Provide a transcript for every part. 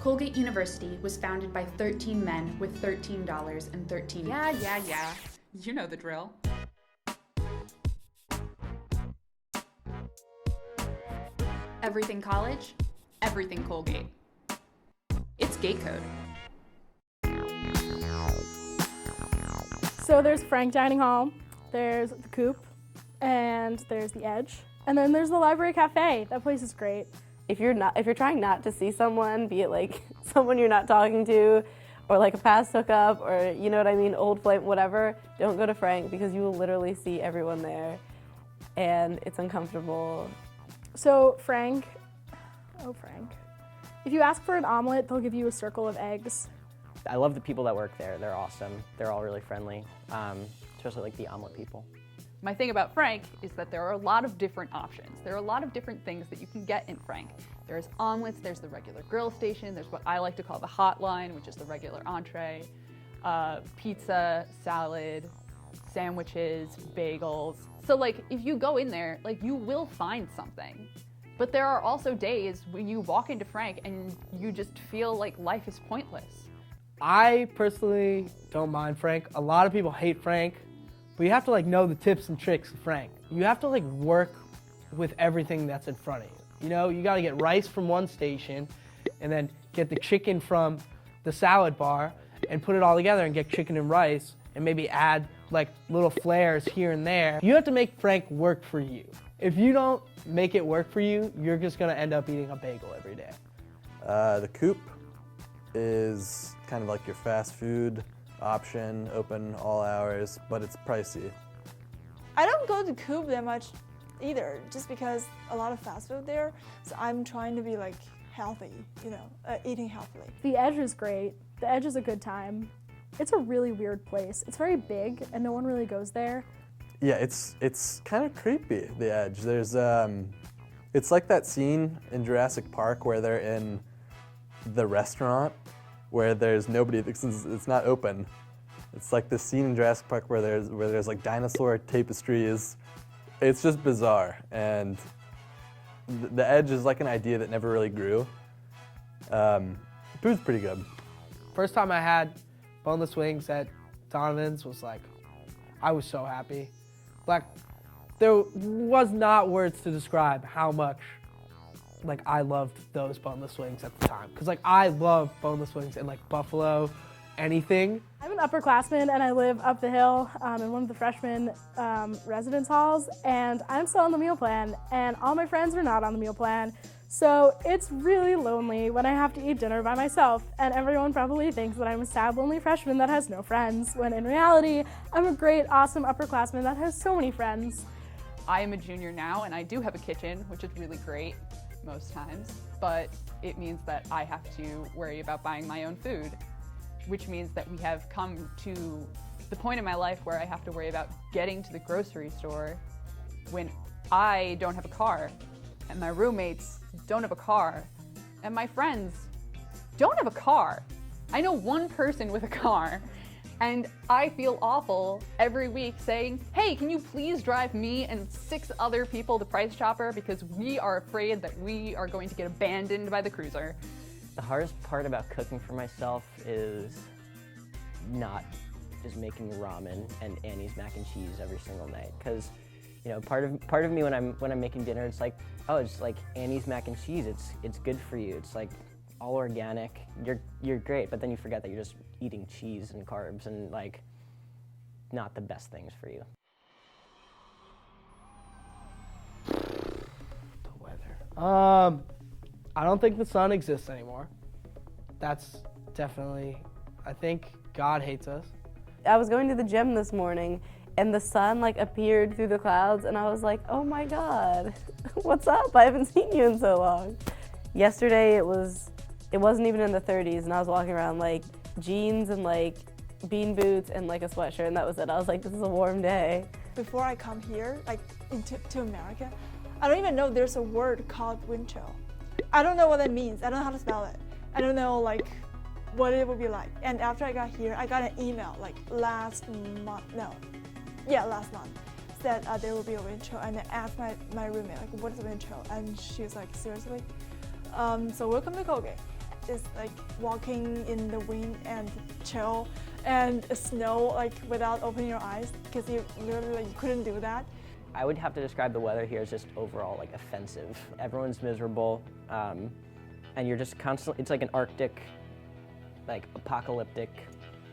Colgate University was founded by 13 men with $13 and 13 Yeah. You know the drill. Everything college, everything Colgate. It's GateCode. So there's Frank Dining Hall, there's the Coop, and there's the Edge, and then there's the Library Cafe. That place is great. If you're trying not to see someone, be it like someone you're not talking to, or like a past hookup, or you know what I mean, old flame, whatever, don't go to Frank because you will literally see everyone there, and it's uncomfortable. So Frank, if you ask for an omelet, they'll give you a circle of eggs. I love the people that work there. They're awesome. They're all really friendly, especially like the omelet people. My thing about Frank is that there are a lot of different options. There are a lot of different things that you can get in Frank. There's omelets, there's the regular grill station, there's what I like to call the hotline, which is the regular entree, pizza, salad, sandwiches, bagels. So like if you go in there, like you will find something. But there are also days when you walk into Frank and you just feel like life is pointless. I personally don't mind Frank. A lot of people hate Frank, but you have to like know the tips and tricks of Frank. You have to like work with everything that's in front of you. You know, you gotta get rice from one station and then get the chicken from the salad bar and put it all together and get chicken and rice and maybe add like little flares here and there. You have to make Frank work for you. If you don't make it work for you, you're just gonna end up eating a bagel every day. The Coop is kind of like your fast food option, open all hours, but it's pricey. I don't go to Coop that much either, just because a lot of fast food there, so I'm trying to be like healthy, you know, eating healthily. The Edge is great. The Edge is a good time. It's a really weird place. It's very big and no one really goes there. Yeah, it's kind of creepy, the Edge. There's it's like that scene in Jurassic Park where they're in the restaurant where there's nobody, it's not open. It's like the scene in Jurassic Park where there's like dinosaur tapestries. It's just bizarre, and the Edge is like an idea that never really grew. Food's pretty good. First time I had boneless wings at Donovan's was like, I was so happy. Like, there was not words to describe how much like I loved those boneless wings at the time. Cause like I love boneless wings and like buffalo, anything. I'm an upperclassman and I live up the hill in one of the freshman residence halls, and I'm still on the meal plan, and all my friends are not on the meal plan. So it's really lonely when I have to eat dinner by myself, and everyone probably thinks that I'm a sad, lonely freshman that has no friends, when in reality, I'm a great, awesome upperclassman that has so many friends. I am a junior now and I do have a kitchen, which is really great most times, but it means that I have to worry about buying my own food, which means that we have come to the point in my life where I have to worry about getting to the grocery store when I don't have a car, and my roommates don't have a car, and my friends don't have a car. I know one person with a car, and I feel awful every week saying, hey, can you please drive me and 6 other people to Price Chopper because we are afraid that we are going to get abandoned by the cruiser. The hardest part about cooking for myself is not just making ramen and Annie's mac and cheese every single night. Because, you know, part of me when I'm making dinner, it's like, oh, it's like Annie's mac and cheese. It's good for you. It's like all organic. You're great, but then you forget that you're just eating cheese and carbs and like not the best things for you. The weather. I don't think the sun exists anymore. That's definitely, I think God hates us. I was going to the gym this morning and the sun like appeared through the clouds and I was like, oh my God, what's up? I haven't seen you in so long. Yesterday it wasn't even in the 30s and I was walking around like jeans and like bean boots and like a sweatshirt, and that was it. I was like, this is a warm day. Before I come here, like to America, I don't even know there's a word called wind chill. I don't know what that means. I don't know how to spell it. I don't know like what it would be like. And after I got here, I got an email like last month, said there will be a wind chill, and I asked my roommate like, what is a wind chill? And she was like, seriously? So welcome to Colgate. is like walking in the wind and chill, and snow like without opening your eyes because you literally like, you couldn't do that. I would have to describe the weather here as just overall like offensive. Everyone's miserable, and you're just constantly, it's like an Arctic, like apocalyptic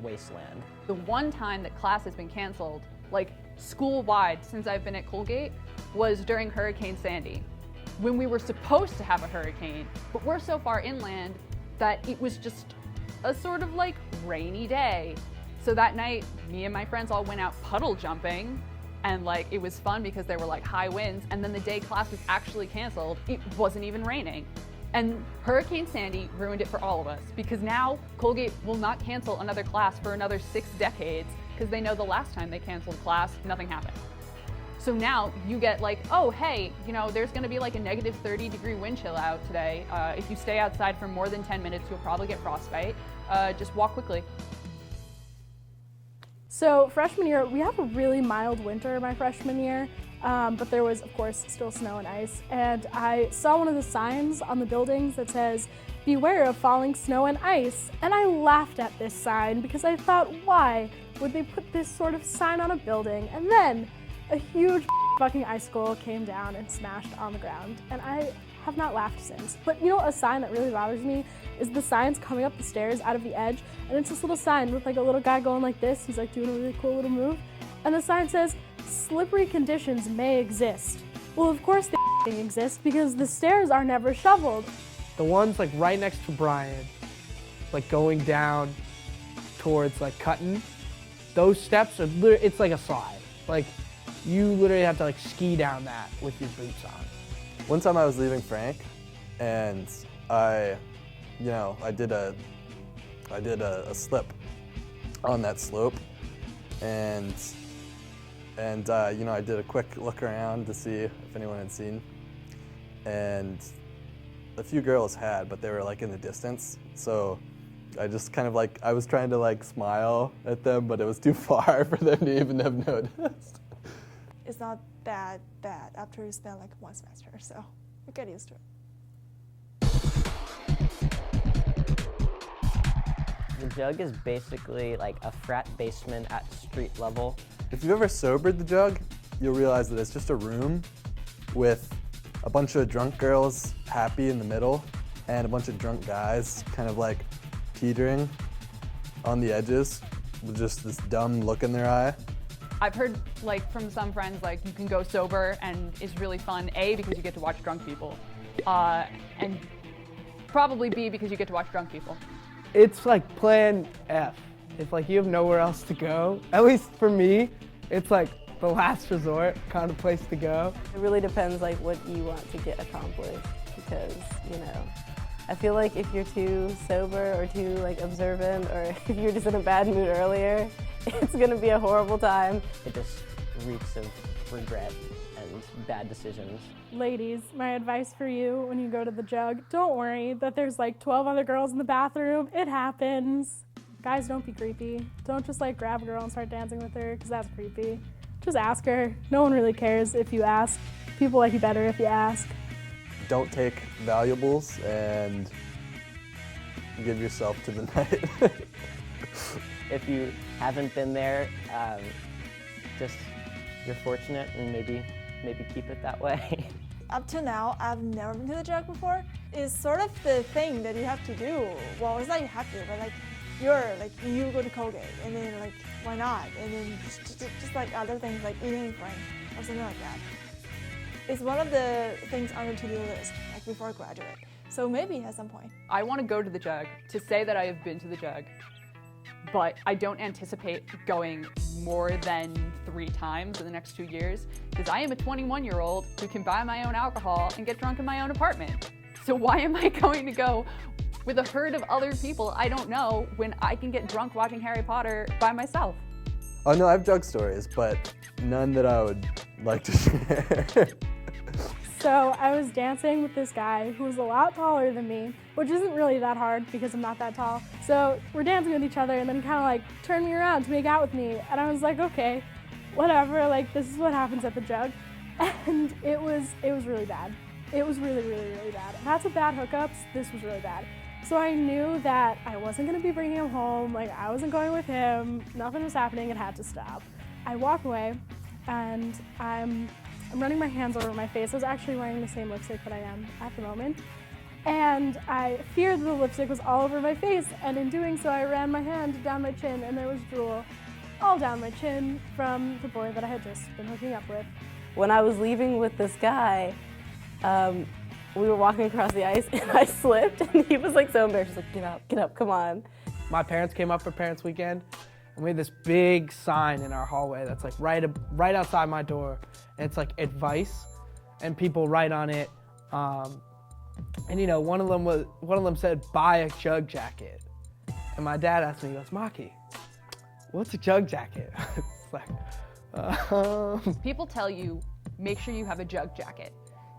wasteland. The one time that class has been canceled, like school-wide since I've been at Colgate, was during Hurricane Sandy, when we were supposed to have a hurricane, but we're so far inland that it was just a sort of like rainy day. So that night, me and my friends all went out puddle jumping, and like it was fun because there were like high winds, and then the day class was actually canceled, it wasn't even raining. And Hurricane Sandy ruined it for all of us, because now Colgate will not cancel another class for another 6 decades because they know the last time they canceled class, nothing happened. So now you get like, oh, hey, you know, there's gonna be like a negative 30-degree wind chill out today. If you stay outside for more than 10 minutes, you'll probably get frostbite. Just walk quickly. So freshman year, we have a really mild winter my freshman year, but there was, of course, still snow and ice. And I saw one of the signs on the buildings that says, "Beware of falling snow and ice." And I laughed at this sign because I thought, why would they put this sort of sign on a building? And then a huge fucking icicle came down and smashed on the ground, and I have not laughed since. But you know, a sign that really bothers me is the signs coming up the stairs out of the edge, and it's this little sign with like a little guy going like this. He's like doing a really cool little move, and the sign says, "Slippery conditions may exist." Well, of course they exist because the stairs are never shoveled. The ones like right next to Brian, like going down towards like Cutton, those steps are it's like a slide. Like you literally have to like ski down that with your boots on. One time I was leaving Frank, and I did a slip on that slope, and I did a quick look around to see if anyone had seen, and a few girls had, but they were like in the distance. So I just kind of like, I was trying to like smile at them, but it was too far for them to even have noticed. It's not that bad after you spend like 1 semester, so you get used to it. The Jug is basically like a frat basement at street level. If you've ever sobered the Jug, you'll realize that it's just a room with a bunch of drunk girls happy in the middle and a bunch of drunk guys kind of like teetering on the edges with just this dumb look in their eye. I've heard like from some friends like you can go sober and it's really fun, A, because you get to watch drunk people, and probably B, because you get to watch drunk people. It's like plan F. If like you have nowhere else to go, at least for me, it's like the last resort kind of place to go. It really depends like what you want to get accomplished, because I feel like if you're too sober or too like observant, or if you're just in a bad mood earlier, it's gonna be a horrible time. It just reeks of regret and bad decisions. Ladies, my advice for you when you go to the Jug, don't worry that there's like 12 other girls in the bathroom. It happens. Guys, don't be creepy. Don't just like grab a girl and start dancing with her, because that's creepy. Just ask her. No one really cares if you ask. People like you better if you ask. Don't take valuables and give yourself to the night. If you haven't been there, just you're fortunate, and maybe keep it that way. Up to now, I've never been to the Jug before. It's sort of the thing that you have to do. Well, it's not you have to, but like you go to Colgate, and then like why not? And then just like other things like eating Frank or something like that. It's one of the things on the to-do list, like before I graduate. So maybe at some point. I want to go to the Jug to say that I have been to the Jug, but I don't anticipate going more than 3 times in the next 2 years, because I am a 21-year-old who can buy my own alcohol and get drunk in my own apartment. So why am I going to go with a herd of other people I don't know when I can get drunk watching Harry Potter by myself? Oh no, I have Jug stories, but none that I would like to share. So I was dancing with this guy who was a lot taller than me, which isn't really that hard because I'm not that tall. So we're dancing with each other, and then he kind of like turned me around to make out with me. And I was like, okay, whatever, like this is what happens at the Jug. And it was really bad. It was really, really, really bad. Not so bad hookups, this was really bad. So I knew that I wasn't gonna be bringing him home, like I wasn't going with him, nothing was happening, it had to stop. I walk away and I'm running my hands over my face. I was actually wearing the same lipstick that I am at the moment. And I feared that the lipstick was all over my face, and in doing so I ran my hand down my chin and there was drool all down my chin from the boy that I had just been hooking up with. When I was leaving with this guy, we were walking across the ice and I slipped and he was like so embarrassed. He's like, get up, come on. My parents came up for Parents Weekend and we had this big sign in our hallway that's like right outside my door. And it's like advice and people write on it. And you know, one of them said, buy a jug jacket. And my dad asked me, he goes, Maki, what's a jug jacket? It's like, People tell you, make sure you have a jug jacket.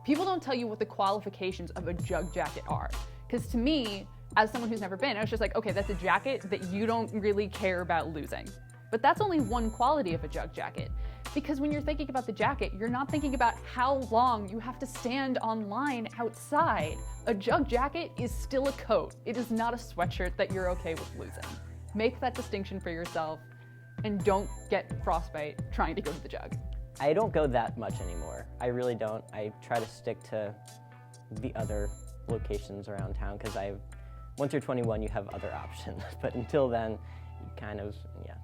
People don't tell you what the qualifications of a jug jacket are. Because to me, as someone who's never been, I was just like, okay, that's a jacket that you don't really care about losing. But that's only one quality of a jug jacket. Because when you're thinking about the jacket, you're not thinking about how long you have to stand on line outside. A jug jacket is still a coat. It is not a sweatshirt that you're okay with losing. Make that distinction for yourself and don't get frostbite trying to go to the jug. I don't go that much anymore. I really don't. I try to stick to the other locations around town because once you're 21, you have other options. But until then, you kind of,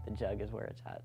the jug is where it's at.